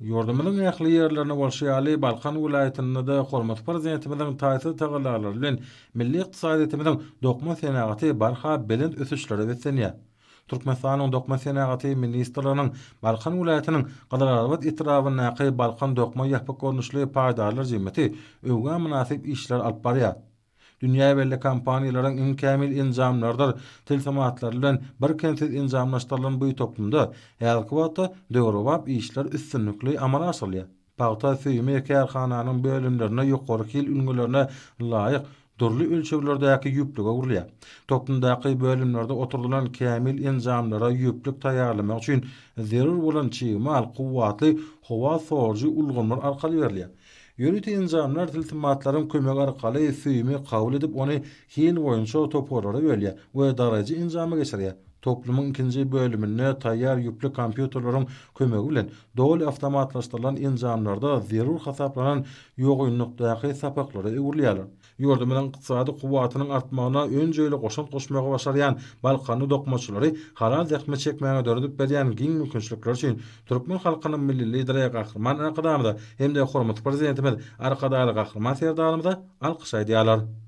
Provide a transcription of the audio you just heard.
Yurdumyzyň ähli ýerlerine bolşaýaly Balkan vilayatyny da hormat prezidentimizin taýsy tagalary bilen milli ykdysadymyzyň dokma senagaty barha belend ösüşleri besenýär. Türkmenistanyň dokma senaгаty ministrliginiň Balkan vilayatynyň Gadalarabad etrawyna Balkan dokma ýapak görnüşli paýdalar jemgyýeti öwga münasip işler alyp barýar. Dünýä belli kompaniýalaryň iň kämil enjamlardyr tilsimatlar bilen bir kensiz enjamlaşdyrylan bu toplumda häzirki wagtda döwrewap işler üstünlikli amala asylýar. Paýta süýme kärhananyň bölümlerine ýokary kil üngelerine laýyk durly ölçeklerdäki ýüplüge gurilýar. Toplumdaky bölümlerde oturulan kämil enjamlara ýüplük taýýarlamak üçin zerur bolan çyýmal, kuwwatly howa sorjy ulgamlar arkaly berilýär. Ýönet enjamlar tilsimatlaryň kömegi arkaly süýme kabul edip ony hil boýunça toporlara bölýär we darajy enjama geçirýär. Toplumyň ikinji bölümine taýýar ýüplü kompýuterlaryň kömegi bilen dowly awtomatlaşdyrylan enjamlarda zerur hasaplanan ýogunlukdaky sapaklary öwürlýärler. Ýurdumyň ykdysady kuwwatynyň artmagyna öňjeli goşun goşmagy başarýan Balkany dokmaçylary haral zähmet çekmäge döredip berýän giň mümkinçilikler üçin türkmen halkynyň milli lideri Gahrman Akadamyda hem de hormat prezidentimiz Arkadaly Gahrman Serdalymyza alkyş aýdýarlar.